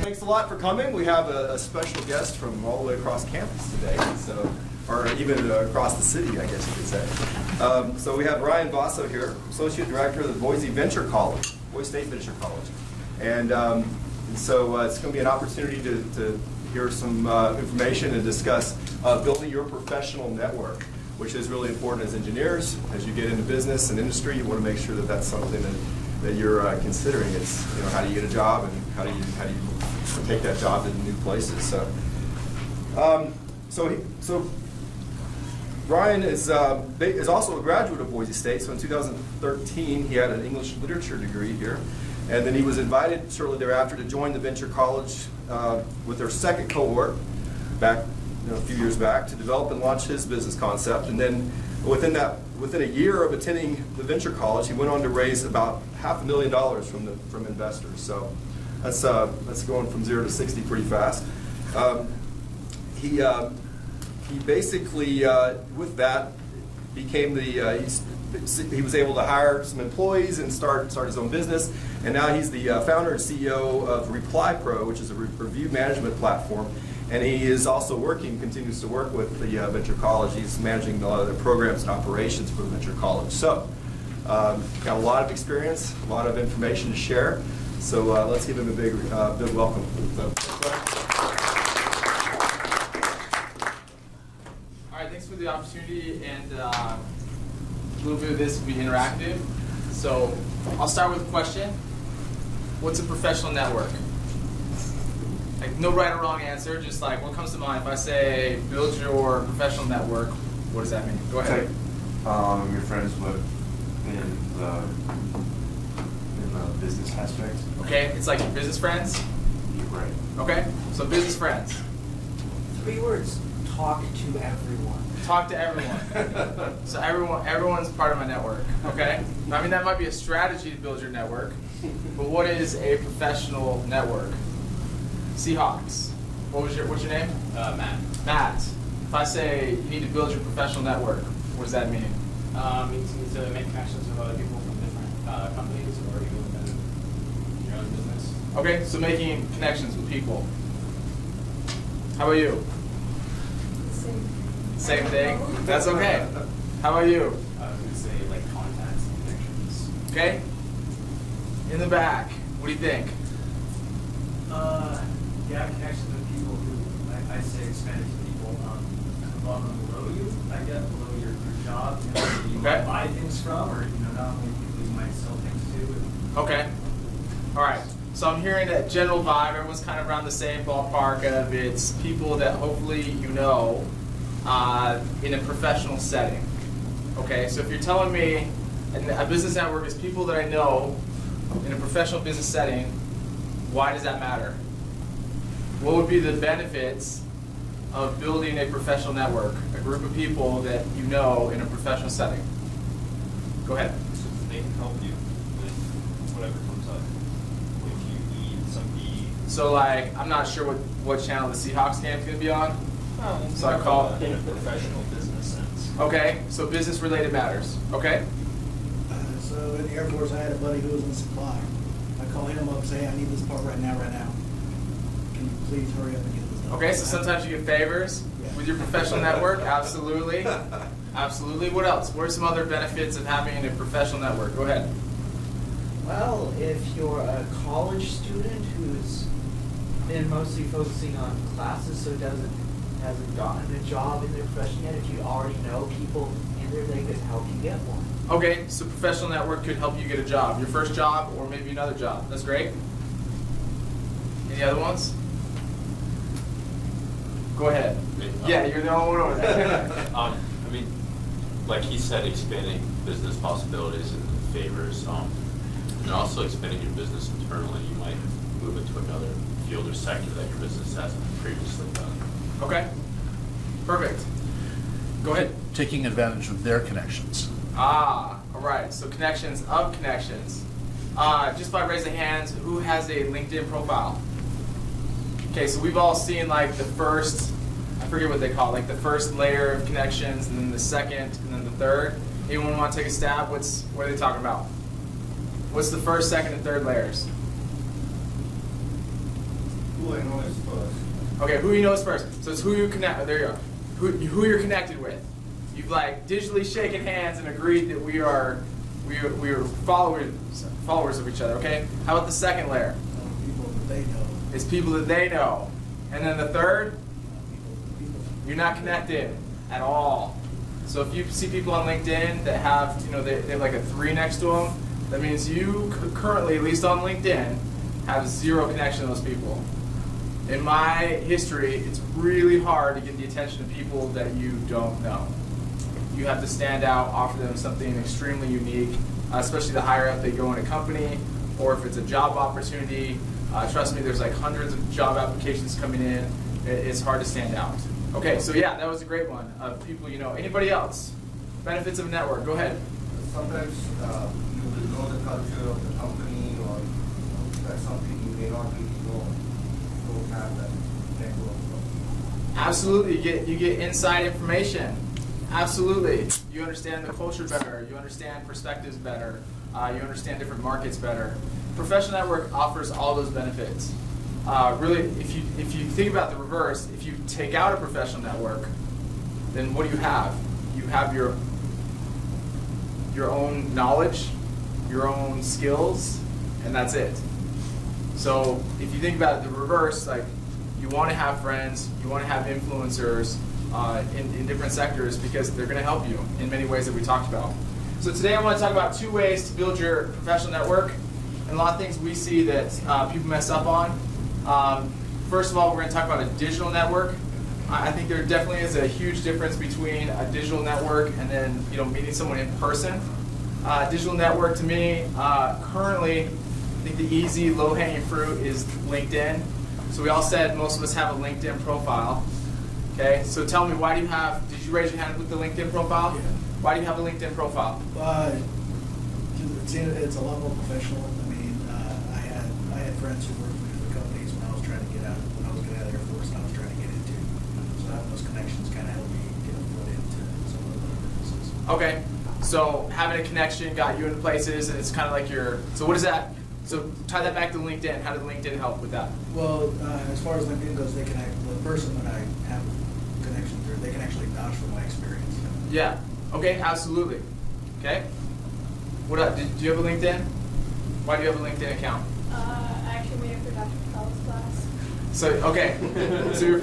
thanks a lot for coming. We have a special guest from all the way across campus today, so, or even across the city, I guess you could say. So we have Ryan Vasso here, Associate Director of the Boise Boise State Venture College. And so it's going to be an opportunity to hear some information and discuss building your professional network, which is really important as engineers. As you get into business and industry, you want to make sure that that's something that you're considering. It's, you know, how do you get a job and how do you take that job to new places. So Ryan is also a graduate of Boise State. So in 2013, he had an English literature degree here, and then he was invited shortly thereafter to join the Venture College with their second cohort back a few years back to develop and launch his business concept. And then within a year of attending the Venture College, he went on to raise about $500,000 from investors. So that's going from 0 to 60 pretty fast. He basically with that became he was able to hire some employees and start his own business, and now he's the founder and CEO of Reply Pro, which is a review management platform. And he is also continues to work with the Venture College. He's managing a lot of the programs and operations for the Venture College. So, got a lot of experience, a lot of information to share. So let's give him a big welcome. All right, thanks for the opportunity, and a little bit of this will be interactive. So I'll start with a question. What's a professional network? Like, no right or wrong answer, just like what comes to mind. If I say build your professional network, what does that mean? Go ahead. Your friends with in the business aspect. Okay, it's like your business friends? You're right. Okay, so business friends. 3 words: talk to everyone. Talk to everyone. So everyone's part of my network, okay? I mean, that might be a strategy to build your network, but what is a professional network? Seahawks. What's your name? Matt. Matt. If I say you need to build your professional network, what does that mean? It means you need to make connections with other people from different companies or even within your own business. Okay, so making connections with people. How about you? Same thing? That's okay. How about you? I would say like contacts and connections. Okay? In the back, what do you think? Yeah, connections with people who, I say expand it to people above and below you, I guess, below your job, you know, who you Okay. might buy things from, or, you know, not only people you might sell things to. Okay. All right. So I'm hearing that general vibe. Everyone's kind of around the same ballpark of it's people that hopefully you know in a professional setting. Okay. So if you're telling me a business network is people that I know in a professional business setting, why does that matter? What would be the benefits of building a professional network, a group of people that you know in a professional setting? Go ahead. So they can help you with whatever comes up. If you need somebody. So like, I'm not sure what channel the Seahawks game is going to be on. So I call in a professional business sense. Okay, so business related matters. Okay. So in the Air Force, I had a buddy who was in supply. I call him up and say, hey, I need this part right now. Can you please hurry up and get this done? Okay, so sometimes you get favors with your professional network. Absolutely. Absolutely. What else? What are some other benefits of having a professional network? Go ahead. Well, if you're a college student who's been mostly focusing on classes, so hasn't gotten a job in their profession yet, if you already know people in there, they could help you get one. Okay, so professional network could help you get a job. Your first job or maybe another job. That's great. Any other ones? Go ahead. Yeah, you're the only one over there. I mean, like he said, expanding business possibilities and favors, and also expanding your business internally. You might move into another field or sector that your business hasn't previously done. Okay, perfect. Go ahead. Taking advantage of their connections. All right, so connections of connections. Just by raising hands, who has a LinkedIn profile? Okay, so we've all seen like the first, I forget what they call it, like the first layer of connections, and then the second, and then the third. Anyone want to take a stab? What are they talking about? What's the first, second, and third layers? who I know is first. Okay, who you know is first. So it's who you connect. There you go. Who you're connected with. You've like digitally shaken hands and agreed that we are followers of each other. Okay. How about the second layer? People that they know. It's people that they know. And then the third, you're not connected at all. So if you see people on LinkedIn that have, they have like a 3 next to them, that means you currently, at least on LinkedIn, have 0 connection to those people. In my history, it's really hard to get the attention of people that you don't know. You have to stand out, offer them something extremely unique, especially the higher up they go in a company, or if it's a job opportunity. Trust me, there's like hundreds of job applications coming in. It's hard to stand out. Okay, so yeah, that was a great one. People you know. Anybody else? Benefits of a network. Go ahead. Sometimes you will know the culture of the company, or that's something you may not really know. Don't have that network. Absolutely, you get inside information. Absolutely, you understand the culture better. You understand perspectives better. You understand different markets better. Professional network offers all those benefits. Really, if you think about the reverse, if you take out a professional network, then what do you have? You have your own knowledge, your own skills, and that's it. So if you think about it, the reverse, like you want to have friends, you want to have influencers in different sectors because they're going to help you in many ways that we talked about. So today I want to talk about 2 ways to build your professional network, and a lot of things we see that people mess up on. First of all, we're going to talk about a digital network. I think there definitely is a huge difference between a digital network and then meeting someone in person. Digital network to me, currently, I think the easy, low-hanging fruit is LinkedIn. So we all said most of us have a LinkedIn profile. Okay, so tell me, did you raise your hand with the LinkedIn profile? Yeah. Why do you have a LinkedIn profile? It's a lot more professional. I mean, I had friends who worked for different companies when I was trying to get out, when I was getting out of the Air Force and I was trying to get into. So having those connections kind of helped me get a foot into some of the other businesses. Okay, so having a connection got you into places, and it's kind of like so what is that? So tie that back to LinkedIn. How did LinkedIn help with that? Well, as far as LinkedIn goes, the person that I have a connection through, they can actually vouch for my experience. Yeah. Okay, absolutely. Okay. What up? Do you have a LinkedIn? Why do you have a LinkedIn account? I actually made it for Dr. Paul's class. So okay, so you're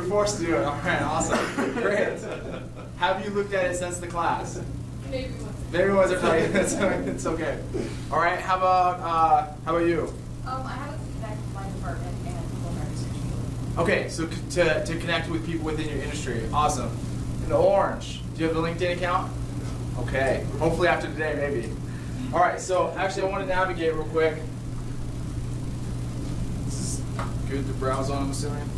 forced to do it. All right, awesome, great. Have you looked at it since the class? Maybe once. Maybe once or twice. It's okay. All right. How about you? I haven't connected with my department and people in our research. Okay, so to connect with people within your industry, awesome. In orange, do you have a LinkedIn account? Okay, hopefully after today, maybe. All right, so actually I want to navigate real quick. This is good to browse on, I'm assuming?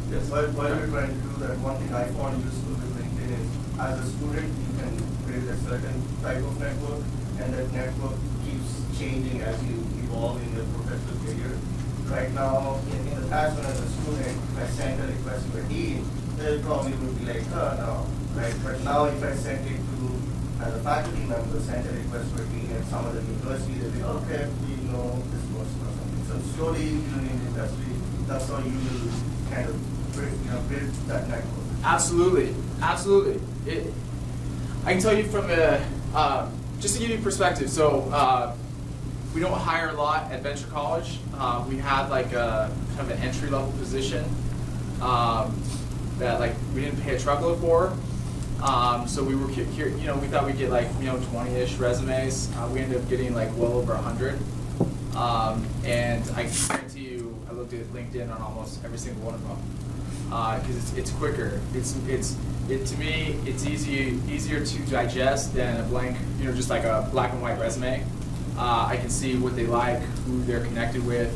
Yes, while we're trying to do that, one thing I found useful with LinkedIn is, as a student, you can create a certain type of network, and that network keeps changing as you evolve in your professional career. Right now, in the past when I was a student, if I sent a request to a dean, they probably would be like, oh no, right? But now if I send it to, as a faculty member, send a request to a dean at some other university, they'll be, okay, we know this person or something. So slowly, in the industry, that's how you will kind of build that network. Absolutely, absolutely. I can tell you from just to give you perspective. So we don't hire a lot at Venture College. We had like a kind of an entry level position that like we didn't pay a truckload for. So we were here, we thought we'd get like 20-ish resumes. We ended up getting like well over 100. And I guarantee you, I looked at LinkedIn on almost every single one of them because it's quicker. To me, it's easier to digest than a blank, just like a black and white resume. I can see what they like, who they're connected with.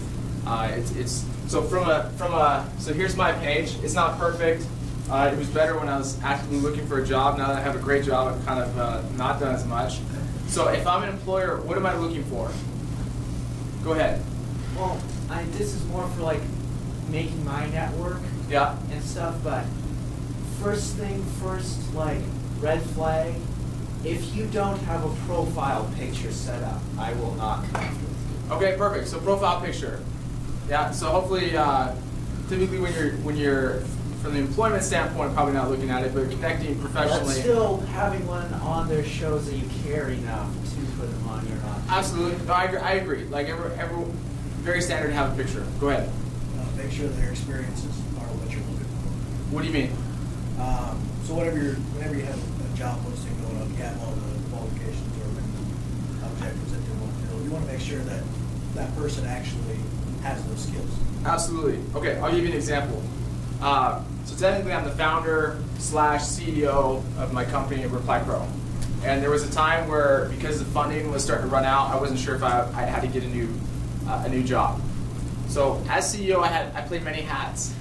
So here's my page. It's not perfect. It was better when I was actively looking for a job. Now that I have a great job, I've kind of not done as much. So if I'm an employer, what am I looking for? Go ahead. Well, this is more for like making my network Yeah. and stuff, but first thing first, like red flag, if you don't have a profile picture set up, I will not connect with you. Okay, perfect. So profile picture. Yeah. So hopefully typically when you're from the employment standpoint, probably not looking at it, but connecting But professionally. still, having one on there shows that you care enough to put them on your not. Absolutely, no, I agree. Like every very standard to have a picture. Go ahead. Make sure their experiences are what you're looking for. What do you mean? So whenever you have a job posting going up, you have all the qualifications or objectives that they want to fill. You want to make sure that that person actually has those skills. Absolutely. Okay, I'll give you an example. So technically, I'm the founder / CEO of my company, Reply Pro. And there was a time where, because the funding was starting to run out, I wasn't sure if I had to get a new job. So as CEO, I played many hats.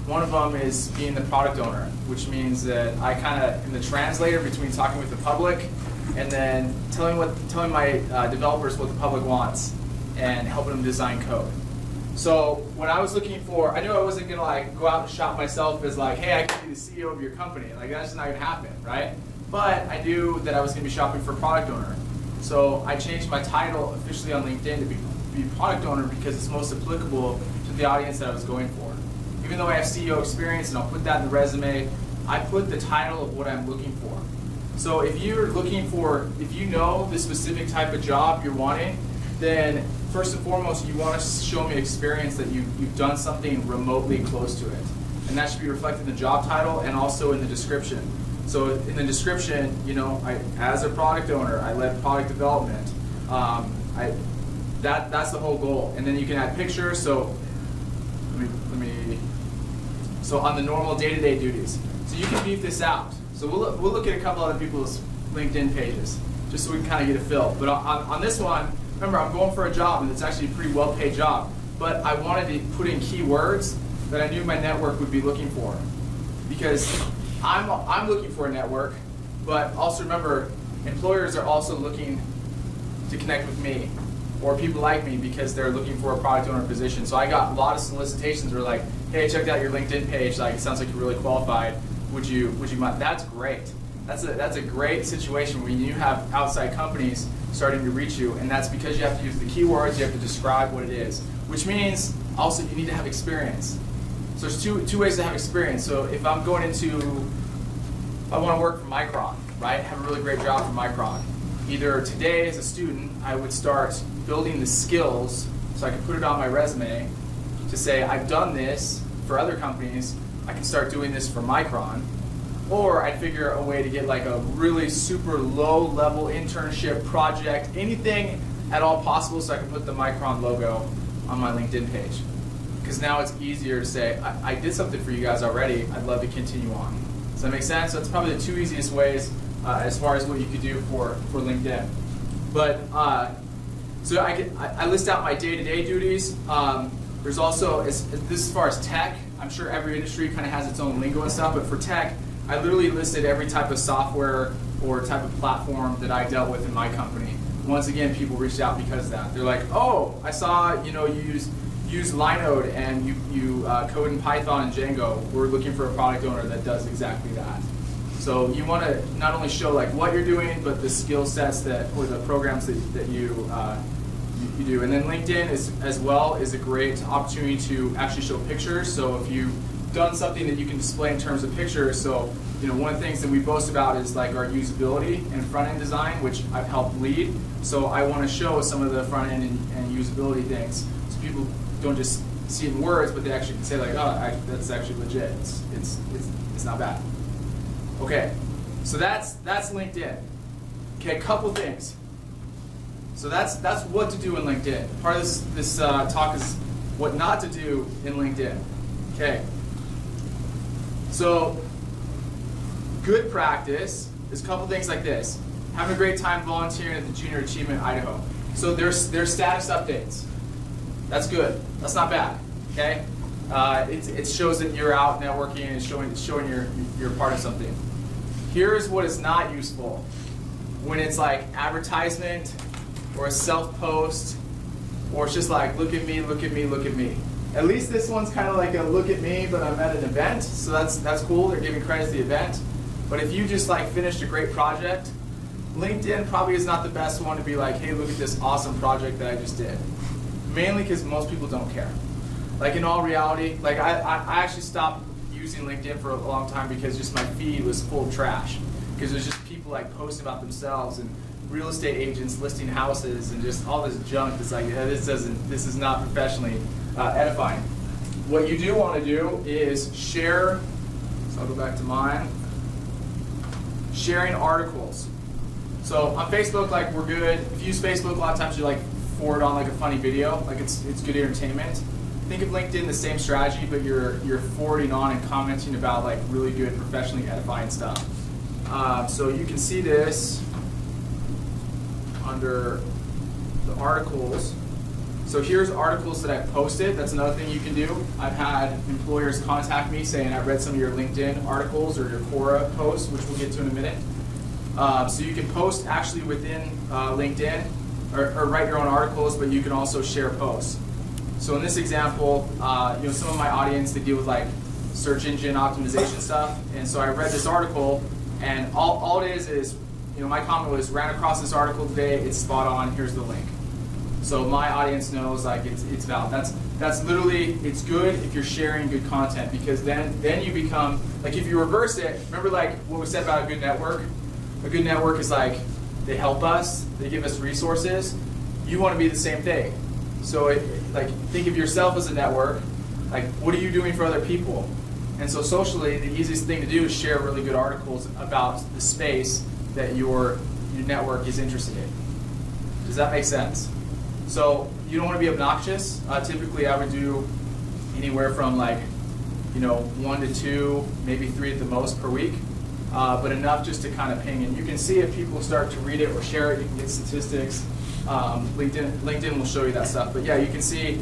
One of them is being the product owner, which means that I kind of am the translator between talking with the public and then telling my developers what the public wants and helping them design code. So when I was looking for, I knew I wasn't gonna like go out and shop myself as like, hey, I can be the CEO of your company. Like that's just not gonna happen, right? But I knew that I was gonna be shopping for product owner. So I changed my title officially on LinkedIn to be product owner because it's most applicable to the audience that I was going for. Even though I have CEO experience and I'll put that in the resume, I put the title of what I'm looking for. So if you know the specific type of job you're wanting, then first and foremost, you want to show me experience that you've done something remotely close to it. And that should be reflected in the job title and also in the description. So in the description, as a product owner, I led product development. That's the whole goal. And then you can add pictures. So so on the normal day-to-day duties. So you can beef this out. So we'll look at a couple other people's LinkedIn pages, just so we can kind of get a feel. But on this one, remember, I'm going for a job, and it's actually a pretty well-paid job. But I wanted to put in keywords that I knew my network would be looking for. Because I'm looking for a network, but also remember, employers are also looking to connect with me, or people like me because they're looking for a product owner position. So I got a lot of solicitations that were like, hey, I checked out your LinkedIn page, like it sounds like you're really qualified. Would you mind? That's great. That's a great situation when you have outside companies starting to reach you, and that's because you have to use the keywords, you have to describe what it is, which means also you need to have experience. So there's two ways to have experience. So if I'm going I want to work for Micron, right? Have a really great job for Micron. Either today as a student, I would start building the skills so I can put it on my resume to say I've done this for other companies, I can start doing this for Micron. Or I'd figure a way to get like a really super low level internship project, anything at all possible so I can put the Micron logo on my LinkedIn page. Because now it's easier to say, I did something for you guys already, I'd love to continue on. Does that make sense? So that's probably the two easiest ways as far as what you could do for LinkedIn. But, so I list out my day-to-day duties. There's also, as far as tech, I'm sure every industry kind of has its own lingo and stuff, but for tech, I literally listed every type of software or type of platform that I dealt with in my company. Once again, people reached out because of that. They're like, oh, I saw you use Linode and you code in Python and Django. We're looking for a product owner that does exactly that. So you want to not only show like what you're doing, but the skill sets or the programs that you do. And then LinkedIn as well is a great opportunity to actually show pictures. So if you've done something that you can display in terms of pictures, so one of the things that we boast about is like our usability and front-end design, which I've helped lead. So I want to show some of the front-end and usability things, so people don't just see it in words, but they actually can say like, oh, that's actually legit. It's not bad. Okay, so that's LinkedIn. Okay, a couple things. So that's what to do in LinkedIn. Part of this talk is what not to do in LinkedIn. Okay. So good practice is a couple things like this. Having a great time volunteering at the Junior Achievement Idaho. So there's status updates. That's good. That's not bad. Okay. It shows that you're out networking and showing you're part of something. Here's what is not useful. When it's like advertisement or a self-post, or it's just like, look at me, look at me, look at me. At least this one's kind of like a look at me, but I'm at an event, so that's cool. They're giving credit to the event. But if you just like finished a great project, LinkedIn probably is not the best one to be like, hey, look at this awesome project that I just did. Mainly because most people don't care. Like in all reality, like I actually stopped using LinkedIn for a long time because just my feed was full of trash. Because there's just people like posting about themselves and real estate agents listing houses and just all this junk that's like, yeah, this is not professionally edifying. What you do want to do is share, so I'll go back to mine, sharing articles. So on Facebook, like we're good. If you use Facebook, a lot of times you like forward on like a funny video, like it's good entertainment. Think of LinkedIn the same strategy, but you're forwarding on and commenting about like really good professionally edifying stuff. So you can see this under the articles. So here's articles that I've posted. That's another thing you can do. I've had employers contact me saying, I read some of your LinkedIn articles or your Quora posts, which we'll get to in a minute. So you can post actually within LinkedIn or write your own articles, but you can also share posts. So in this example, some of my audience, they deal with like search engine optimization stuff. And so I read this article, and all it is, my comment was, ran across this article today, it's spot on, here's the link. So my audience knows like it's valid. That's literally, it's good if you're sharing good content, because then you become, like if you reverse it, remember like what we said about a good network? A good network is like, they help us, they give us resources. You want to be the same thing. So like think of yourself as a network, like what are you doing for other people? And so socially, the easiest thing to do is share really good articles about the space that your network is interested in. Does that make sense? So you don't want to be obnoxious. Typically, I would do anywhere from like, 1 to 2, maybe 3 at the most per week, but enough just to kind of ping. And you can see if people start to read it or share it, you can get statistics. LinkedIn will show you that stuff. But yeah, you can see,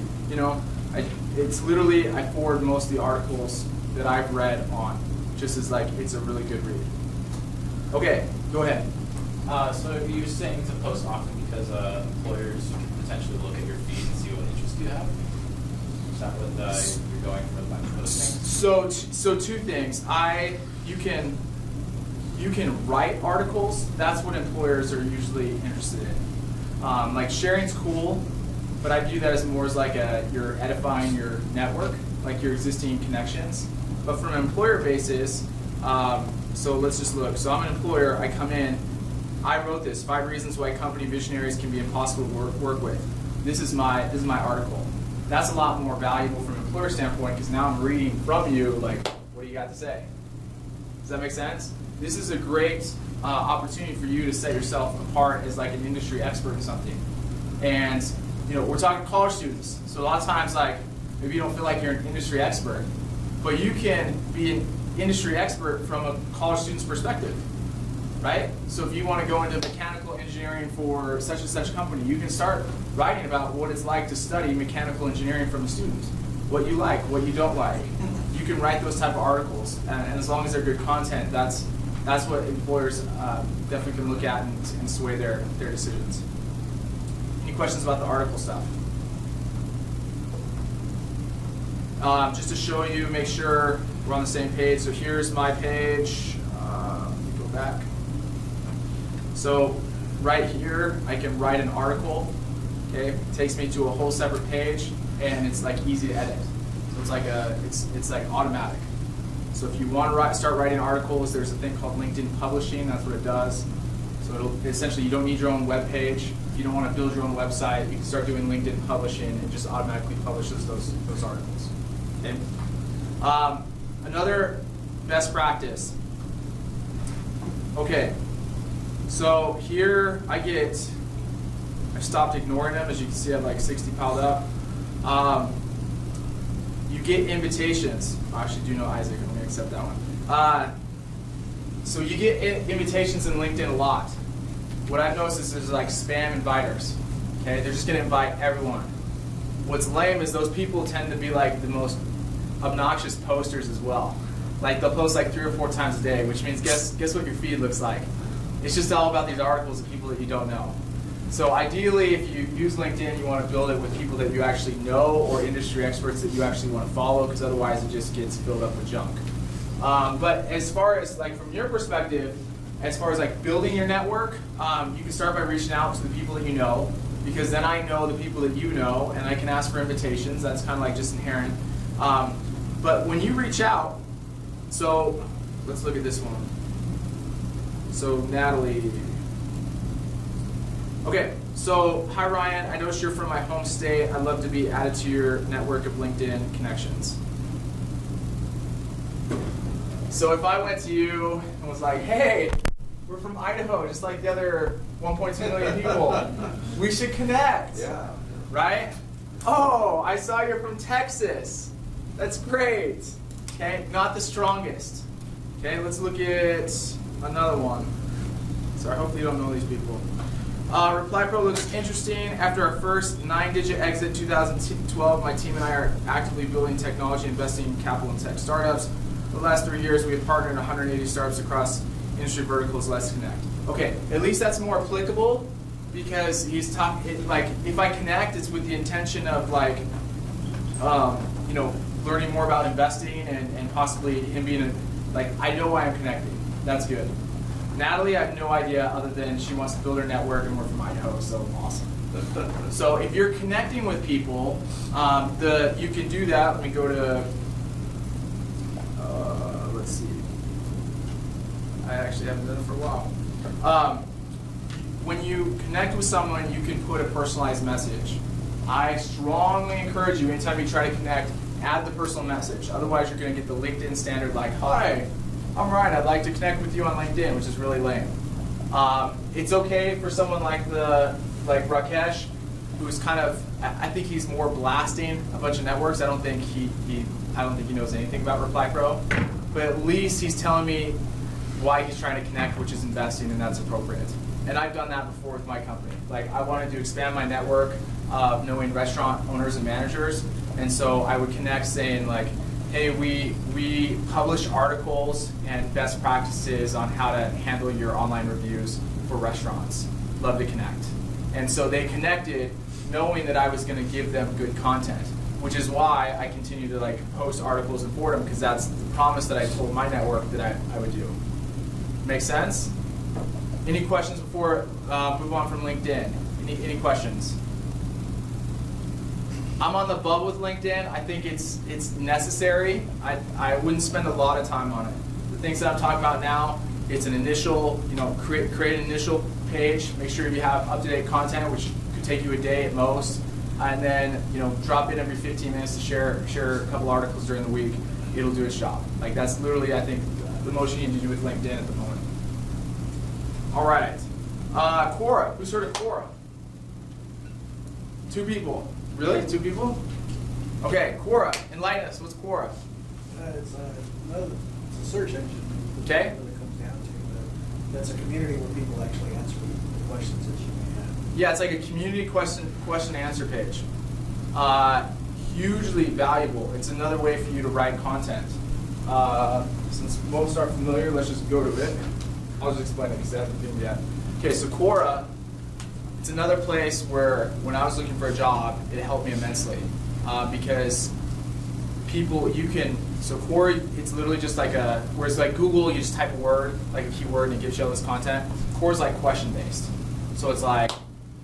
it's literally, I forward most of the articles that I've read on, just as like, it's a really good read. Okay, go ahead. So you're saying to post often because employers can potentially look at your feed and see what interest you have? Is that what you're going for by posting? So two things. You can write articles. That's what employers are usually interested in. Like sharing's cool, but I view that as more as like you're edifying your network, like your existing connections. But from an employer basis, so let's just look. So I'm an employer, I come in, I wrote this, 5 reasons why company visionaries can be impossible to work with. This is my article. That's a lot more valuable from an employer standpoint, because now I'm reading from you, like, what do you got to say? Does that make sense? This is a great opportunity for you to set yourself apart as like an industry expert in something. And we're talking college students, so a lot of times like maybe you don't feel like you're an industry expert, but you can be an industry expert from a college student's perspective, right? So if you want to go into mechanical engineering for such and such company, you can start writing about what it's like to study mechanical engineering from a student, what you like, what you don't like. You can write those type of articles, and as long as they're good content, that's what employers definitely can look at and sway their decisions. Any questions about the article stuff? Just to show you, make sure we're on the same page. So here's my page. Let me go back. So right here, I can write an article. Okay, it takes me to a whole separate page, and it's like easy to edit. So it's like it's like automatic. So if you want to start writing articles, there's a thing called LinkedIn Publishing. That's what it does. So it'll essentially, you don't need your own web page. If you don't want to build your own website, you can start doing LinkedIn Publishing and just automatically publishes those articles. Okay. Another best practice. Okay. So here I've stopped ignoring them. As you can see, I have like 60 piled up. You get invitations. I actually do know Isaac. I'm going to accept that one. So you get invitations in LinkedIn a lot. What I've noticed is there's like spam inviters. Okay, they're just going to invite everyone. What's lame is those people tend to be like the most obnoxious posters as well. Like they'll post like 3 or 4 times a day, which means guess what your feed looks like. It's just all about these articles of people that you don't know. So ideally, if you use LinkedIn, you want to build it with people that you actually know or industry experts that you actually want to follow, because otherwise it just gets filled up with junk. But as far as like from your perspective, as far as like building your network, you can start by reaching out to the people that you know. because then I know the people that you know, and I can ask for invitations. That's kind of like just inherent. But when you reach out, so let's look at this one. So Natalie. Okay, so hi Ryan, I noticed you're from my home state. I'd love to be added to your network of LinkedIn connections. So if I went to you and was like, hey, we're from Idaho, just like the other 1.2 million people. We should connect. Yeah. Right? Oh, I saw you're from Texas. That's great. Okay, not the strongest. Okay, let's look at another one. Sorry, hopefully you don't know these people. Reply Pro looks interesting. After our first 9-digit exit in 2012, my team and I are actively building technology, investing in capital and tech startups. For the last 3 years, we have partnered in 180 startups across industry verticals. Let's connect. Okay, at least that's more applicable because he's talking, like, if I connect, it's with the intention of, like, you know, learning more about investing and possibly him being like, I know why I'm connecting. That's good. Natalie, I have no idea other than she wants to build her network and we're from Idaho, so awesome. So if you're connecting with people, you can do that. Let me go to, let's see. I actually haven't done it for a while. When you connect with someone, you can put a personalized message. I strongly encourage you, anytime you try to connect, add the personal message. Otherwise, you're going to get the LinkedIn standard like, hi, I'm Ryan, I'd like to connect with you on LinkedIn, which is really lame. It's okay for someone like Rakesh, who's kind of, I think he's more blasting a bunch of networks. I don't think he knows anything about Reply Pro, but at least he's telling me why he's trying to connect, which is investing, and that's appropriate. And I've done that before with my company. Like, I wanted to expand my network of knowing restaurant owners and managers, and so I would connect saying like, hey, we publish articles and best practices on how to handle your online reviews for restaurants. Love to connect. And so they connected knowing that I was going to give them good content, which is why I continue to like post articles and forward them, because that's the promise that I told my network that I would do. Make sense? Any questions before move on from LinkedIn? Any questions? I'm on the bubble with LinkedIn. I think it's necessary. I wouldn't spend a lot of time on it. The things that I'm talking about now, it's an initial, create an initial page. Make sure you have up-to-date content, which could take you a day at most, and then drop in every 15 minutes to share a couple articles during the week. It'll do its job. Like that's literally, I think, the most you need to do with LinkedIn at the moment. All right, Quora. Who's heard of Quora? 2 people. Really? 2 people? Okay, Quora. Enlighten us. What's Quora? It's a search engine. Okay. What it comes down to, but that's a community where people actually answer the questions that you may have. Yeah, it's like a community question answer page. Hugely valuable. It's another way for you to write content. Since most are familiar, let's just go to it. I'll just explain it because I haven't been yet. Okay, so Quora. It's another place where, when I was looking for a job, it helped me immensely because people, so Quora, it's literally just like whereas like Google, you just type a word, like a keyword, and it gives you all this content. Quora's like question-based. So it's like,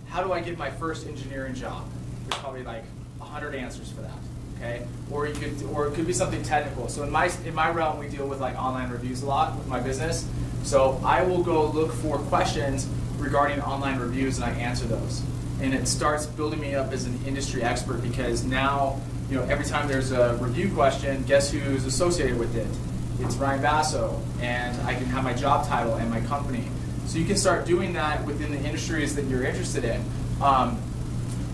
how do I get my first engineering job? There's probably like 100 answers for that, okay? Or it could be something technical. So in my realm, we deal with like online reviews a lot with my business. So I will go look for questions regarding online reviews, and I answer those. And it starts building me up as an industry expert because now, every time there's a review question, guess who's associated with it? It's Ryan Vasso, and I can have my job title and my company. So you can start doing that within the industries that you're interested in.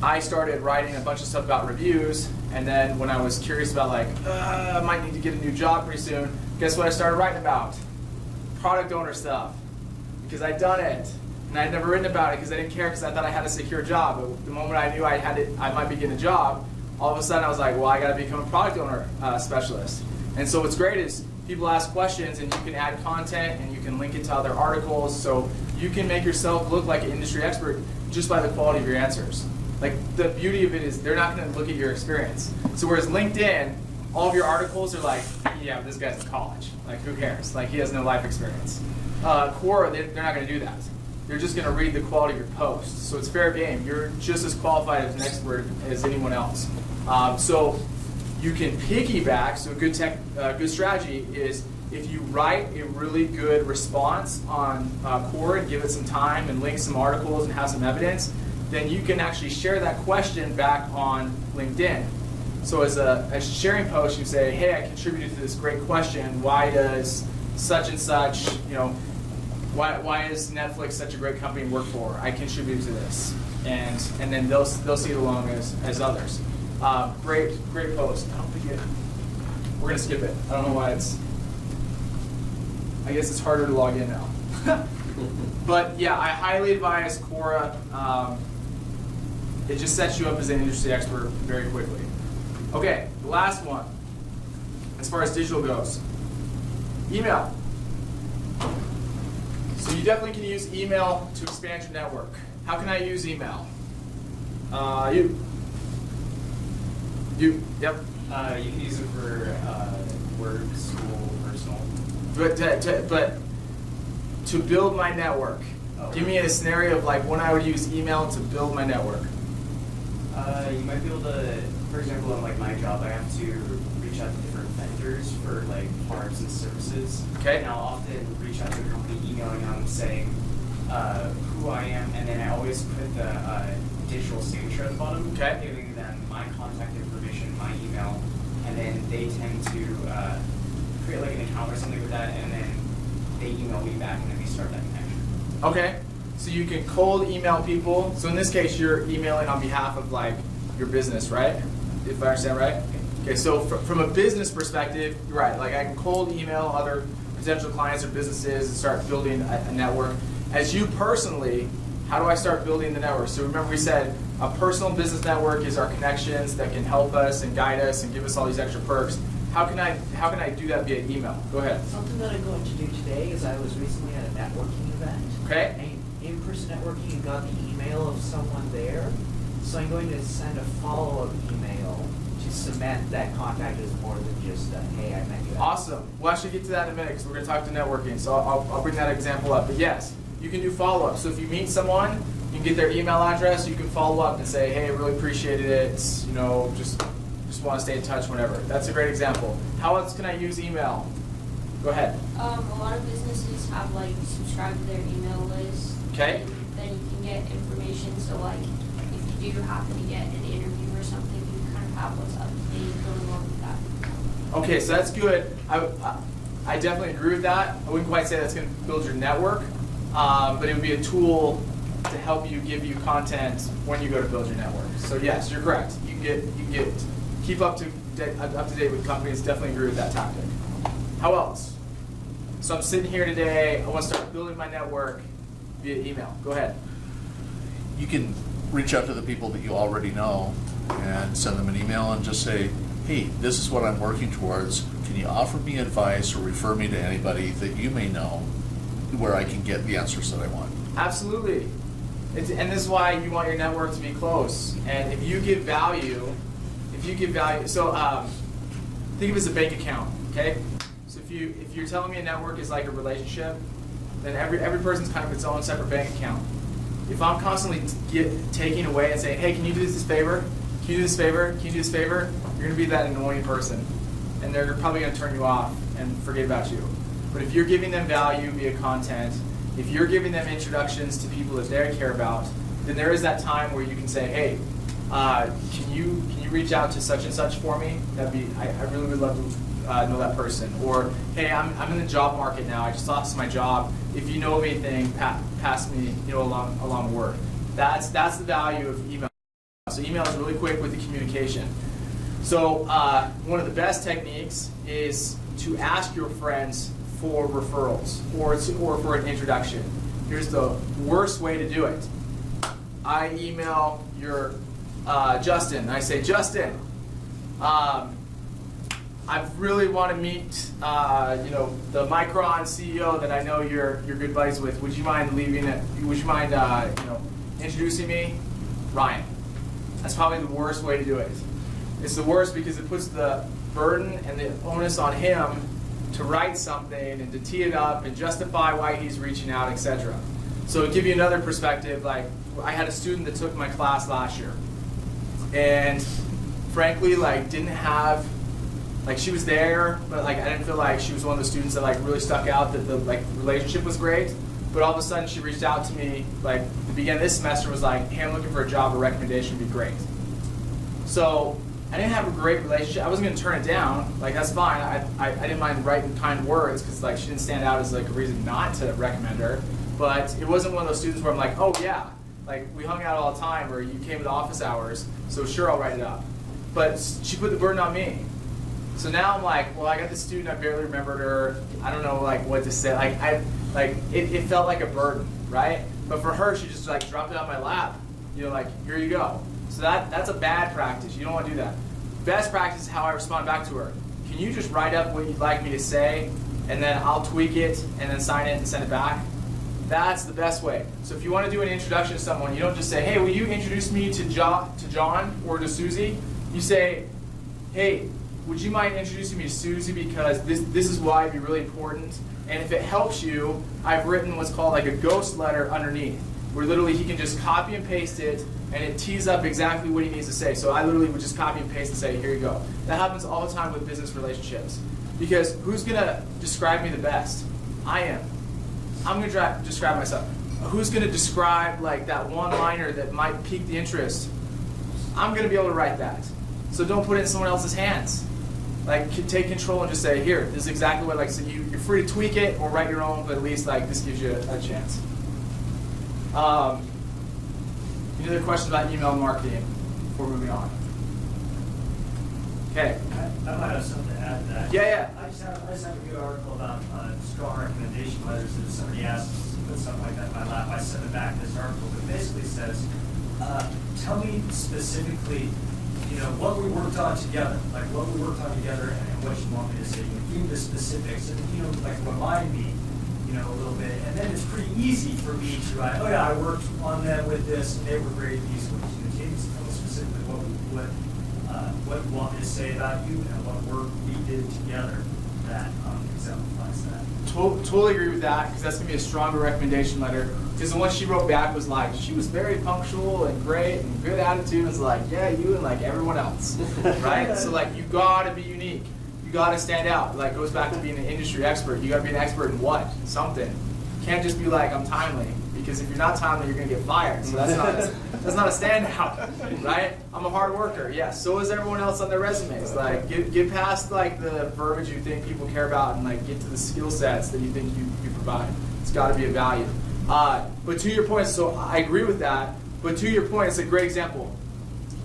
I started writing a bunch of stuff about reviews, and then when I was curious about I might need to get a new job pretty soon, guess what I started writing about? Product owner stuff, because I'd done it. And I'd never written about it because I didn't care because I thought I had a secure job. But the moment I knew I might be getting a job, all of a sudden I was like, well, I got to become a product owner specialist. And so what's great is people ask questions and you can add content and you can link it to other articles. So you can make yourself look like an industry expert just by the quality of your answers. Like the beauty of it is they're not going to look at your experience. So whereas LinkedIn, all of your articles are like, yeah, this guy's in college. Like who cares? Like he has no life experience. Quora, they're not going to do that. they're just going to read the quality of your post. So it's fair game. You're just as qualified as an expert as anyone else. So you can piggyback. So a good strategy is if you write a really good response on Core and give it some time and link some articles and have some evidence, then you can actually share that question back on LinkedIn. So as a sharing post, you say, hey, I contributed to this great question. Why does such and such, why is Netflix such a great company to work for? I contributed to this. And then they'll see it along as others. Great post. I don't think we're going to skip it. I don't know why I guess it's harder to log in now. But yeah, I highly advise Quora. It just sets you up as an industry expert very quickly. Okay, the last one, as far as digital goes, email. So you definitely can use email to expand your network. How can I use email? You, yep. You can use it for work, school, personal. But to build my network, give me a scenario of like when I would use email to build my network. You might be able to, for example, on like my job, I have to reach out to different vendors for like parts and services. Okay. And I'll often reach out to a company, emailing them, saying who I am, and then I always put the digital signature at the bottom, Okay. giving them my contact information, my email, and then they tend to create like an account or something with that, and then they email me back, and then we start that connection. Okay, so you can cold email people. So in this case, you're emailing on behalf of like your business, right? If I understand right? Okay, so from a business perspective, you're right. Like I can cold email other potential clients or businesses and start building a network. As you personally, how do I start building the network? So remember we said a personal business network is our connections that can help us and guide us and give us all these extra perks. How can I do that via email? Go ahead. Something that I'm going to do today is I was recently at a networking event. Okay. And in-person networking and got the email of someone there. So I'm going to send a follow-up email to cement that contact as more than just hey, I met you. Awesome. We'll actually get to that in a minute because we're going to talk to networking. So I'll bring that example up. But yes, you can do follow-up. So if you meet someone, you can get their email address. You can follow up and say, hey, really appreciated it. Just want to stay in touch whenever. That's a great example. How else can I use email? Go ahead. A lot of businesses have like subscribed to their email list. Okay. And then you can get information. So like if you do happen to get an interview or something, you kind of have what's up to date going along with that. Okay, so that's good. I definitely agree with that. I wouldn't quite say that's going to build your network, but it would be a tool to help you give you content when you go to build your network. So yes, you're correct. You get keep up to date with companies. Definitely agree with that tactic. How else? So I'm sitting here today. I want to start building my network via email. Go ahead. You can reach out to the people that you already know and send them an email and just say, hey, this is what I'm working towards. Can you offer me advice or refer me to anybody that you may know where I can get the answers that I want? Absolutely. And this is why you want your network to be close. And if you give value, so think of it as a bank account, okay? So if you're telling me a network is like a relationship, then every person's kind of its own separate bank account. If I'm constantly taking away and saying, hey, can you do this favor? Can you do this favor? Can you do this favor? You're going to be that annoying person. And they're probably going to turn you off and forget about you. But if you're giving them value via content, if you're giving them introductions to people that they care about, then there is that time where you can say, hey, can you reach out to such and such for me? I really would love to know that person. Or, hey, I'm in the job market now. I just lost my job. If you know of anything, pass me along the word. That's the value of email. So email is really quick with the communication. So one of the best techniques is to ask your friends for referrals or for an introduction. Here's the worst way to do it. I email your Justin. I say, Justin, I really want to meet the Micron CEO that I know you're good buddies with. Would you mind introducing me? Ryan. That's probably the worst way to do it. It's the worst because it puts the burden and the onus on him to write something and to tee it up and justify why he's reaching out, etc. So to give you another perspective, like I had a student that took my class last year, and frankly, like didn't have, like she was there, but like I didn't feel like she was one of the students that like really stuck out, that the like relationship was great. But all of a sudden she reached out to me, like the beginning of this semester was like, hey, I'm looking for a job, a recommendation would be great. So I didn't have a great relationship. I wasn't going to turn it down. Like that's fine. I didn't mind writing kind words because like she didn't stand out as like a reason not to recommend her. But it wasn't one of those students where I'm like, oh yeah, like we hung out all the time, or you came to the office hours, so sure I'll write it up. But she put the burden on me. So now I'm like, well, I got this student, I barely remembered her. I don't know like what to say. Like it felt like a burden, right? But for her, she just like dropped it on my lap. You know, like here you go. So that's a bad practice. You don't want to do that. Best practice is how I respond back to her. Can you just write up what you'd like me to say, and then I'll tweak it, and then sign it and send it back? That's the best way. So if you want to do an introduction to someone, you don't just say, hey, will you introduce me to John or to Susie? You say, hey, would you mind introducing me to Susie because this is why it'd be really important. And if it helps you, I've written what's called like a ghost letter underneath, where literally he can just copy and paste it, and it tees up exactly what he needs to say. So I literally would just copy and paste and say, here you go. That happens all the time with business relationships. Because who's going to describe me the best? I am. I'm going to describe myself. Who's going to describe like that one-liner that might pique the interest? I'm going to be able to write that. So don't put it in someone else's hands. Like take control and just say, here, this is exactly what I like. So you're free to tweak it or write your own, but at least like this gives you a chance. Any other questions about email marketing before moving on? Okay. I might have something to add to that. Yeah. I just have a good article about strong recommendation letters. If somebody asks to put something like that in my lap, I send it back this article that basically says, tell me specifically, you know, what we worked on together, and what you want me to say. You know, give me the specifics, and you know, like remind me, you know, a little bit. And then it's pretty easy for me to write, oh yeah, I worked on them with this, and they were great. These ones, you know, James, tell me specifically what you want me to say about you and what work we did together that exemplifies that. Totally agree with that, because that's going to be a stronger recommendation letter. Because the one she wrote back was like, she was very punctual and great and good attitude. It's like, yeah, you and like everyone else, right? So like, you got to be unique. You got to stand out. Like, goes back to being an industry expert. You got to be an expert in what? Something. You can't just be like, I'm timely. Because if you're not timely, you're going to get fired. So that's not a standout, right? I'm a hard worker. Yes, so is everyone else on their resumes. Like, get past like the verbiage you think people care about, and like get to the skill sets that you think you provide. It's got to be a value. But to your point, so I agree with that. But to your point, it's a great example.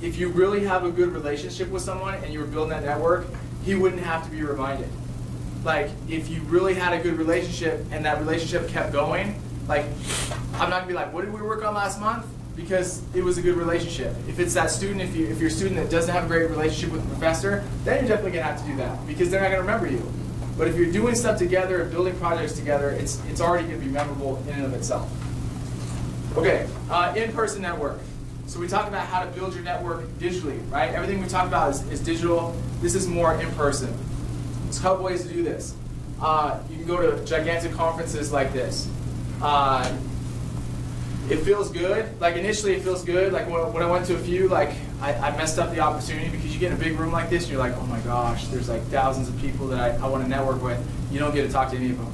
If you really have a good relationship with someone and you were building that network, he wouldn't have to be reminded. Like, if you really had a good relationship and that relationship kept going, like, I'm not gonna be like, what did we work on last month? Because it was a good relationship. If it's that student, if you're a student that doesn't have a great relationship with the professor, then you're definitely gonna have to do that because they're not gonna remember you. But if you're doing stuff together and building projects together, it's already gonna be memorable in and of itself. Okay, in-person network. So we talked about how to build your network digitally, right? Everything we talked about is digital. This is more in-person. There's a couple ways to do this. You can go to gigantic conferences like this. It feels good. Like initially it feels good. Like when I went to a few, like I messed up the opportunity because you get in a big room like this and you're like, oh my gosh, there's like thousands of people that I want to network with. You don't get to talk to any of them.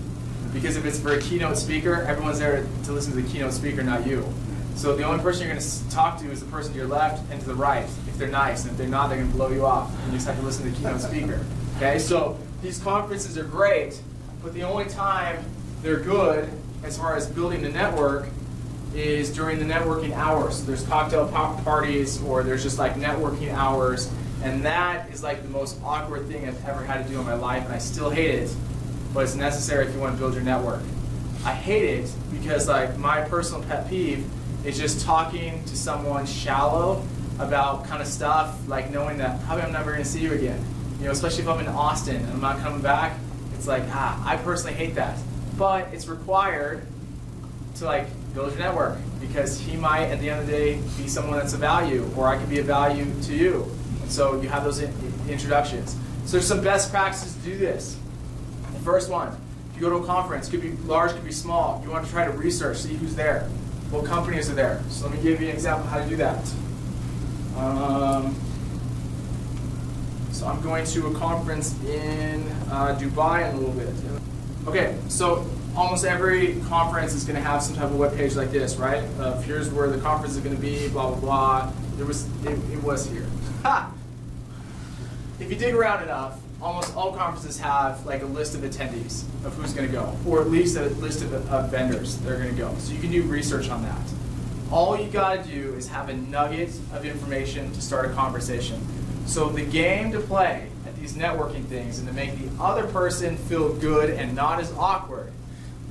Because if it's for a keynote speaker, everyone's there to listen to the keynote speaker, not you. So the only person you're going to talk to is the person to your left and to the right, if they're nice. And if they're not, they're going to blow you off. And you just have to listen to the keynote speaker. Okay, so these conferences are great, but the only time they're good as far as building the network is during the networking hours. So there's cocktail parties or there's just like networking hours, and that is like the most awkward thing I've ever had to do in my life, and I still hate it, but it's necessary if you want to build your network. I hate it because like my personal pet peeve is just talking to someone shallow about kind of stuff, like knowing that probably I'm never going to see you again. You know, especially if I'm in Austin and I'm not coming back, it's like, I personally hate that. But it's required to like build your network because he might, at the end of the day, be someone that's a value, or I could be a value to you. And so you have those introductions. So there's some best practices to do this. The first one, if you go to a conference, could be large, could be small. You want to try to research, see who's there, what companies are there. So let me give you an example of how to do that. So I'm going to a conference in Dubai in a little bit. Okay, so almost every conference is going to have some type of web page like this, right? Here's where the conference is going to be, blah, blah, blah. It was here. Ha! If you dig around enough, almost all conferences have like a list of attendees of who's going to go, or at least a list of vendors that are going to go. So you can do research on that. All you got to do is have a nugget of information to start a conversation. So the game to play at these networking things and to make the other person feel good and not as awkward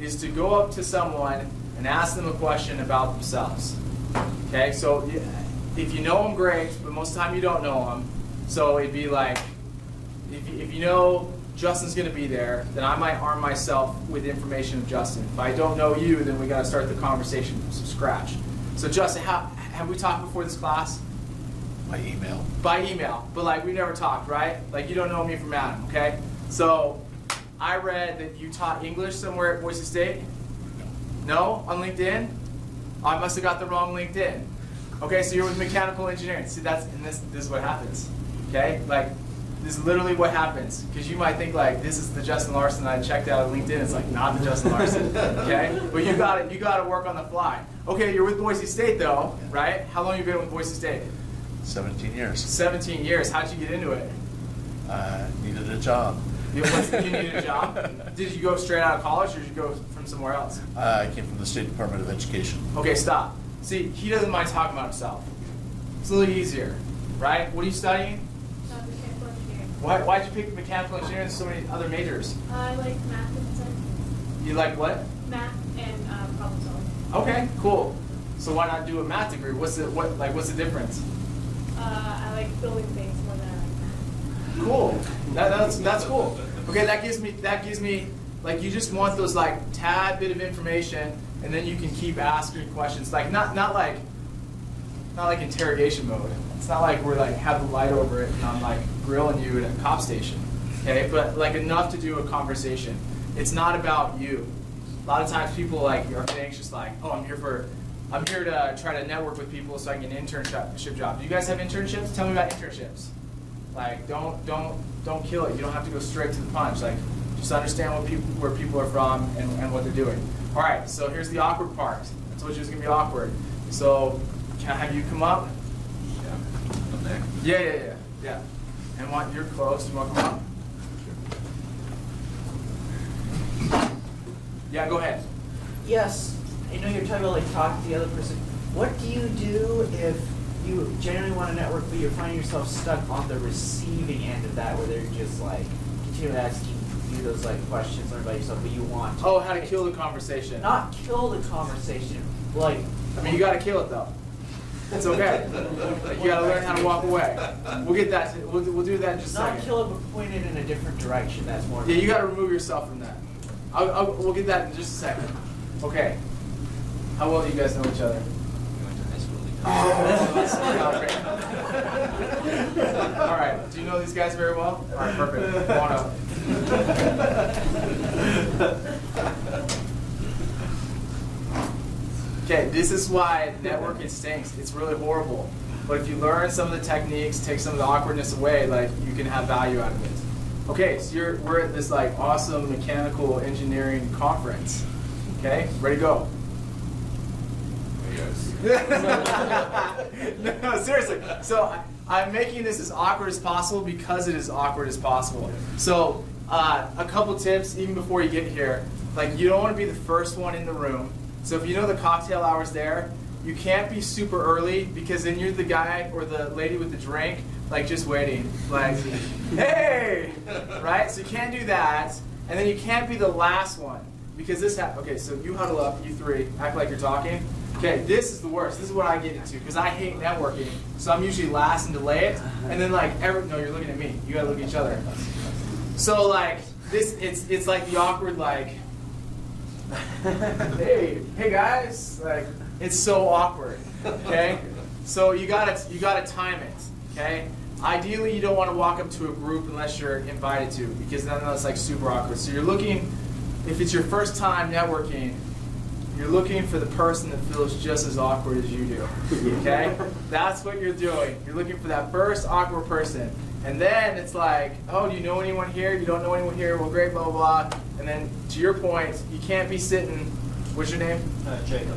is to go up to someone and ask them a question about themselves. Okay, so if you know them, great, but most of the time you don't know them. So it'd be like, if you know Justin's going to be there, then I might arm myself with information of Justin. If I don't know you, then we got to start the conversation from scratch. So Justin, have we talked before this class? By email. By email, but like we never talked, right? Like you don't know me from Adam, okay? So I read that you taught English somewhere at Boise State. No? On LinkedIn? I must have got the wrong LinkedIn. Okay, so you're with mechanical engineering. See, this is what happens. Okay, like this is literally what happens. Because you might think like this is the Justin Larson I checked out on LinkedIn. It's like not the Justin Larson. Okay, but you got to work on the fly. Okay, you're with Boise State though, right? How long have you been with Boise State? 17 years. 17 years. How'd you get into it? Needed a job. You needed a job? Did you go straight out of college or did you go from somewhere else? I came from the State Department of Education. Okay, stop. See, he doesn't mind talking about himself. It's a little easier, right? What are you studying? Mechanical engineering. Why'd you pick mechanical engineering and so many other majors? I like math and science. You like what? Math and problem solving. Okay, cool. So why not do a math degree? What's the difference? I like building things more than I like math. Cool. That's cool. Okay, that gives me like you just want those like tad bit of information, and then you can keep asking questions. Like not like interrogation mode. It's not like we're like have the light over it and I'm like grilling you at a cop station. Okay, but like enough to do a conversation. It's not about you. A lot of times people like are anxious, like, oh, I'm here to try to network with people so I can get an internship job. Do you guys have internships? Tell me about internships. Like, don't kill it. You don't have to go straight to the punch. Like, just understand where people are from and what they're doing. All right, so here's the awkward part. I told you it was gonna be awkward. So, can I have you come up? Yeah. Up there? Yeah. And you're close. You want to come up? Yeah, go ahead. Yes, I know you're talking about like talking to the other person. What do you do if you genuinely want to network, but you're finding yourself stuck on the receiving end of that, where they're just like continually asking you those like questions, learn about yourself, but you want to. Oh, how to kill the conversation. Not kill the conversation, like. I mean, you got to kill it though. It's okay. You got to learn how to walk away. We'll get that. We'll do that in just a second. Not kill it, but point it in a different direction. That's more. Yeah, you got to remove yourself from that. We'll get that in just a second. Okay. How well do you guys know each other? We went to high school together. Oh, that's great. All right. Do you know these guys very well? All right, perfect. Come on up. Okay, this is why networking stinks. It's really horrible. But if you learn some of the techniques, take some of the awkwardness away, like you can have value out of it. Okay, so we're at this like awesome mechanical engineering conference. Okay, ready to go. No, seriously. So I'm making this as awkward as possible because it is awkward as possible. So a couple tips even before you get here. Like you don't want to be the first one in the room. So if you know the cocktail hour's there, you can't be super early because then you're the guy or the lady with the drink, like just waiting, like, hey, right? So you can't do that, and then you can't be the last one because this okay, so you huddle up, you three, act like you're talking. Okay, this is the worst. This is what I get into because I hate networking. So I'm usually last and delay it, and then like no, you're looking at me. You gotta look at each other. So like this, it's like the awkward like. hey guys, like it's so awkward. Okay, so you gotta time it. Okay, ideally you don't want to walk up to a group unless you're invited to because then that's like super awkward. So you're looking if it's your first time networking, you're looking for the person that feels just as awkward as you do, okay? That's what you're doing. You're looking for that first awkward person. And then it's like, oh, do you know anyone here? You don't know anyone here? Well, great, blah, blah, blah. And then to your point, you can't be sitting, what's your name? Jacob.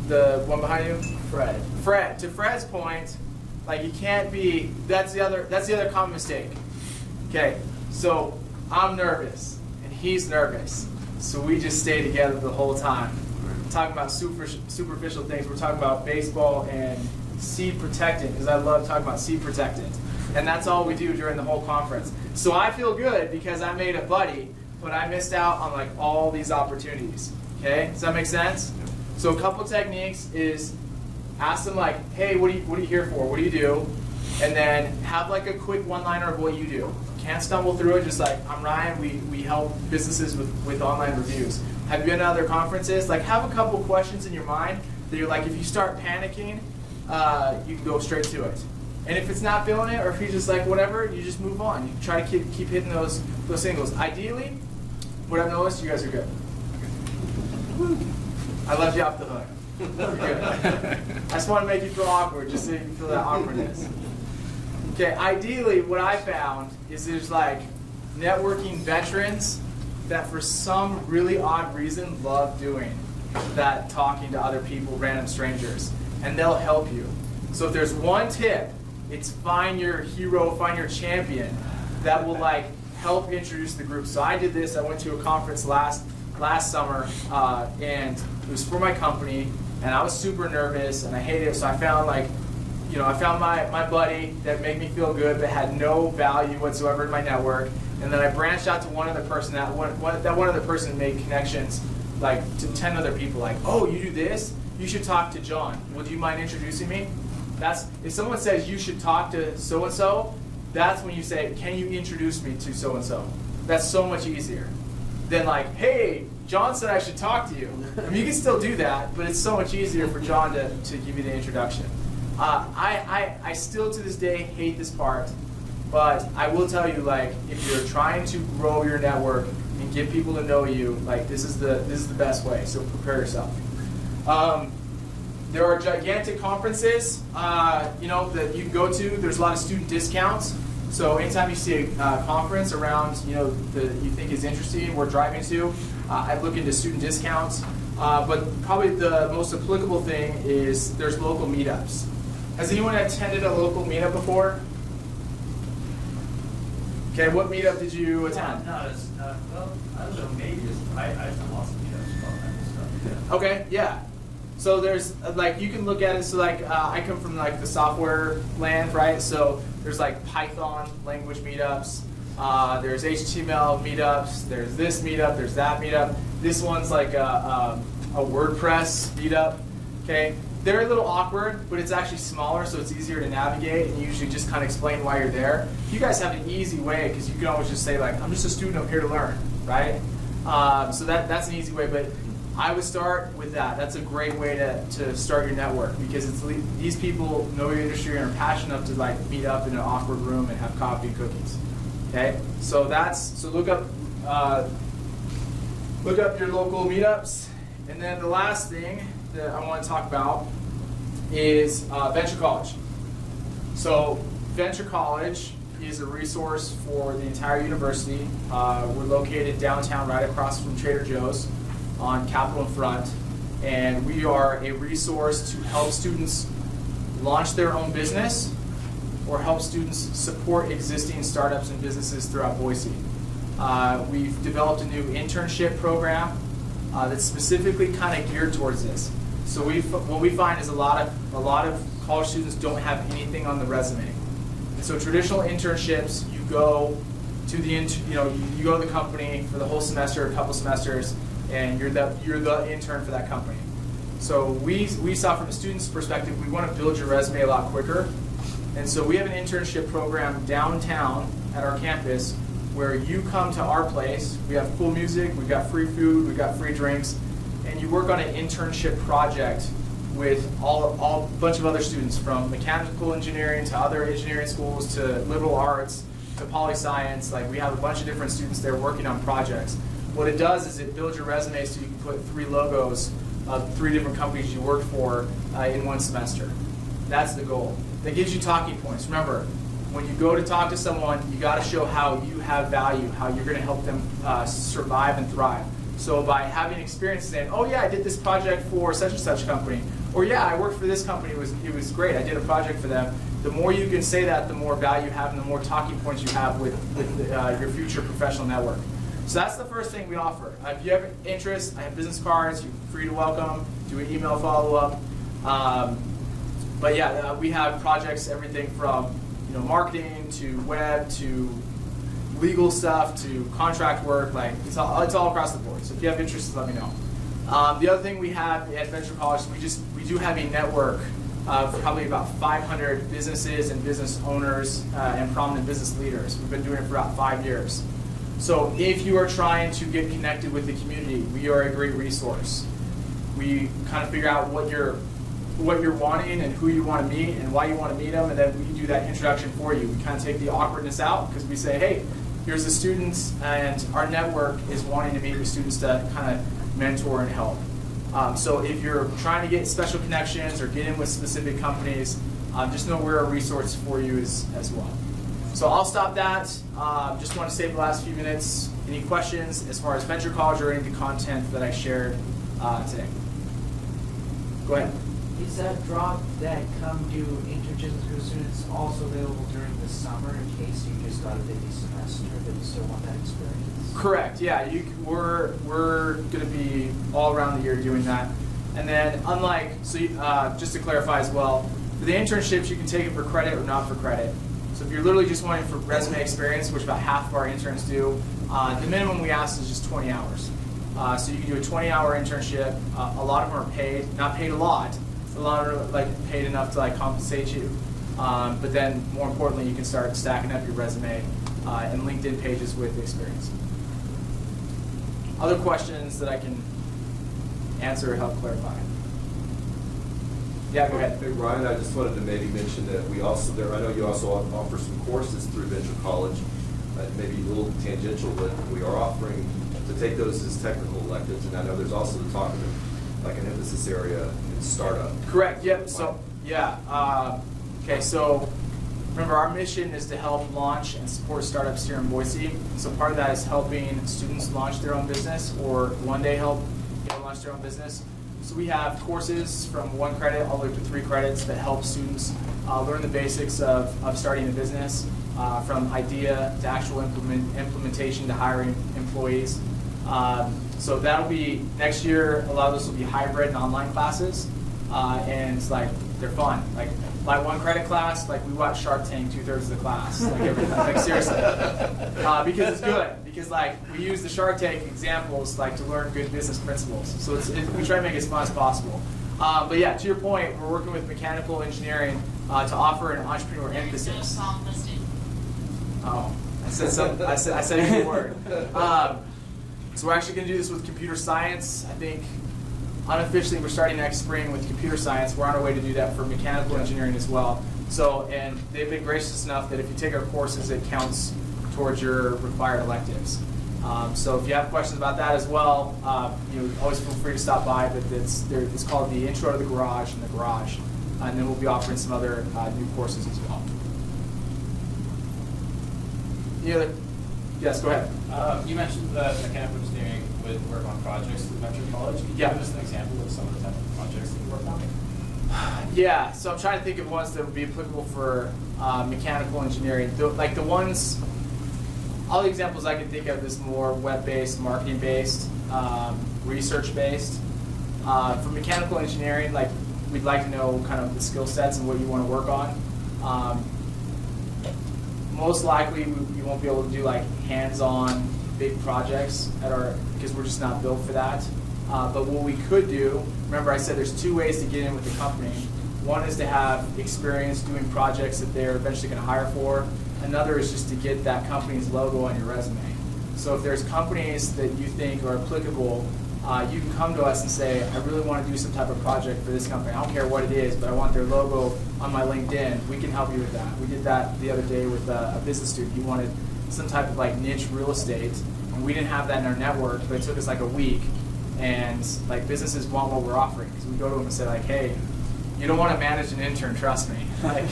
The one behind you? Fred. Fred. To Fred's point, like you can't be, that's the other common mistake. Okay, so I'm nervous and he's nervous. So we just stay together the whole time. We're talking about superficial things. We're talking about baseball and seed protectant, because I love talking about seed protectant. And that's all we do during the whole conference. So I feel good because I made a buddy, but I missed out on like all these opportunities. Okay, does that make sense? So a couple techniques is ask them like, hey, what are you here for? What do you do? And then have like a quick one-liner of what you do. Can't stumble through it, just like, I'm Ryan, we help businesses with online reviews. Have you been to other conferences? Like have a couple questions in your mind that you're like, if you start panicking, you can go straight to it. And if it's not feeling it, or if you're just like, whatever, you just move on. You try to keep hitting those singles. Ideally, what I've noticed, you guys are good. I left you off the hook. You're good. I just want to make you feel awkward, just so you can feel that awkwardness. Okay, ideally, what I found is there's like networking veterans that for some really odd reason love doing that, talking to other people, random strangers, and they'll help you. So if there's one tip, it's find your hero, find your champion that will like help introduce the group. So I did this. I went to a conference last summer, and it was for my company, and I was super nervous and I hated it. So I found like, I found my buddy that made me feel good but had no value whatsoever in my network. And then I branched out to one other person. That one other person made connections like to 10 other people. Like, oh, you do this? You should talk to John. Would you mind introducing me? If someone says you should talk to so-and-so, that's when you say, can you introduce me to so-and-so? That's so much easier than like, hey, John said I should talk to you. I mean, you can still do that, but it's so much easier for John to give you the introduction. I still to this day hate this part, but I will tell you, like, if you're trying to grow your network and get people to know you, like this is the best way. So prepare yourself. There are gigantic conferences, that you can go to. There's a lot of student discounts. So anytime you see a conference around, that you think is interesting, worth driving to, I'd look into student discounts. But probably the most applicable thing is there's local meetups. Has anyone attended a local meetup before? Okay, what meetup did you attend? Well, I don't know, maybe I've done lots of meetups, all kinds of stuff. Okay, yeah. So there's like, you can look at it, so like I come from like the software land, right? So there's like Python language meetups, there's HTML meetups, there's this meetup, there's that meetup. This one's like a WordPress meetup, okay? They're a little awkward, but it's actually smaller, so it's easier to navigate, and you usually just kind of explain why you're there. You guys have an easy way, because you can always just say like, I'm just a student, I'm here to learn, right? So that's an easy way, but I would start with that. That's a great way to start your network, because these people know your industry and are passionate enough to like meet up in an awkward room and have coffee and cookies. Okay, so look up your local meetups, and then the last thing that I want to talk about is Venture College. So Venture College is a resource for the entire university. We're located downtown, right across from Trader Joe's on Capitol and Front, and we are a resource to help students launch their own business or help students support existing startups and businesses throughout Boise. We've developed a new internship program that's specifically kind of geared towards this. So what we find is a lot of college students don't have anything on the resume. And so traditional internships, you go to you go to the company for the whole semester, a couple semesters, and you're the intern for that company. So we saw from a student's perspective, we want to build your resume a lot quicker. And so we have an internship program downtown at our campus where you come to our place. We have cool music, we've got free food, we've got free drinks, and you work on an internship project with a bunch of other students, from mechanical engineering to other engineering schools to liberal arts to poli-science. Like, we have a bunch of different students there working on projects. What it does is it builds your resume so you can put 3 logos of 3 different companies you worked for in one semester. That's the goal. That gives you talking points. Remember, when you go to talk to someone, you got to show how you have value, how you're going to help them survive and thrive. So by having experience saying, oh yeah, I did this project for such and such company, or yeah, I worked for this company, it was great, I did a project for them. The more you can say that, the more value you have and the more talking points you have with your future professional network. So that's the first thing we offer. If you have interest, I have business cards, you're free to welcome, do an email follow-up. But yeah, we have projects, everything from marketing to web to legal stuff to contract work. Like it's all across the board. So if you have interest, let me know. The other thing we have at Venture College, we do have a network of probably about 500 businesses and business owners and prominent business leaders. We've been doing it for about 5 years. So if you are trying to get connected with the community, we are a great resource. We kind of figure out what you're wanting and who you want to meet and why you want to meet them, and then we do that introduction for you. We kind of take the awkwardness out because we say, hey, here's the students, and our network is wanting to meet with students to kind of mentor and help. So if you're trying to get special connections or get in with specific companies, just know we're a resource for you as well. So I'll stop that. Just want to save the last few minutes. Any questions as far as Venture College or any of the content that I shared today? Go ahead. Is that drop that come do internships for students also available during the summer in case you just got a busy semester but you still want that experience? Correct. Yeah, we're going to be all around the year doing that. And then just to clarify as well, for the internships you can take it for credit or not for credit. So if you're literally just wanting for resume experience, which about half of our interns do, the minimum we ask is just 20 hours. So you can do a 20-hour internship. A lot of them are paid, not paid a lot. A lot are paid enough to compensate you. But then more importantly, you can start stacking up your resume and LinkedIn pages with experience. Other questions that I can answer or help clarify? Yeah, go ahead. Hey, Ryan, I just wanted to maybe mention that we also I know you also offer some courses through Venture College, maybe a little tangential, but we are offering to take those as technical electives, and I know there's also the talk of an emphasis area in startup. Correct, yep, so, yeah. Okay, so remember our mission is to help launch and support startups here in Boise. So part of that is helping students launch their own business or one day help launch their own business. So we have courses from 1 credit all the way to 3 credits that help students learn the basics of starting a business, from idea to actual implementation to hiring employees. So that'll be next year. A lot of those will be hybrid and online classes, and they're fun. Like 1 credit class, we watch Shark Tank 2/3 of the class, seriously, because it's good. Because we use the Shark Tank examples to learn good business principles. So we try to make it as fun as possible. But yeah, to your point, we're working with mechanical engineering to offer an entrepreneur emphasis. Oh, I said a good word. So we're actually going to do this with computer science. I think unofficially we're starting next spring with computer science. We're on our way to do that for mechanical engineering as well. So, and they've been gracious enough that if you take our courses, it counts towards your required electives. So if you have questions about that as well, always feel free to stop by. But it's called the Intro to the Garage and the Garage. And then we'll be offering some other new courses as well. Any other? Yes, go ahead. You mentioned that mechanical engineering would work on projects at Venture College. Can you give us an example of some of the type of projects that you work on? Yeah, so I'm trying to think of ones that would be applicable for mechanical engineering. The ones, all the examples I can think of is more web-based, marketing-based, research-based. For mechanical engineering, we'd like to know kind of the skill sets and what you want to work on. Most likely, you won't be able to do hands-on big projects because we're just not built for that. But what we could do, remember I said there's 2 ways to get in with the company. One is to have experience doing projects that they're eventually going to hire for. Another is just to get that company's logo on your resume. So if there's companies that you think are applicable, you can come to us and say, I really want to do some type of project for this company. I don't care what it is, but I want their logo on my LinkedIn. We can help you with that. We did that the other day with a business student. He wanted some type of like niche real estate, and we didn't have that in our network, but it took us like a week, and like businesses want what we're offering, because we go to them and say like, hey, you don't want to manage an intern, trust me. Like,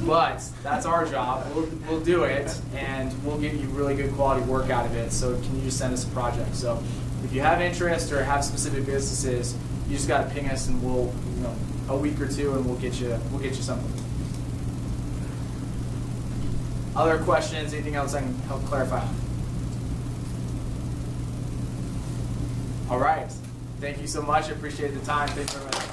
but that's our job. We'll do it, and we'll give you really good quality work out of it. So can you just send us a project? So if you have interest or have specific businesses, you just got to ping us, and we'll, you know, a week or two, and we'll get you something. Other questions? Anything else I can help clarify? All right. Thank you so much. I appreciate the time. Thanks very much.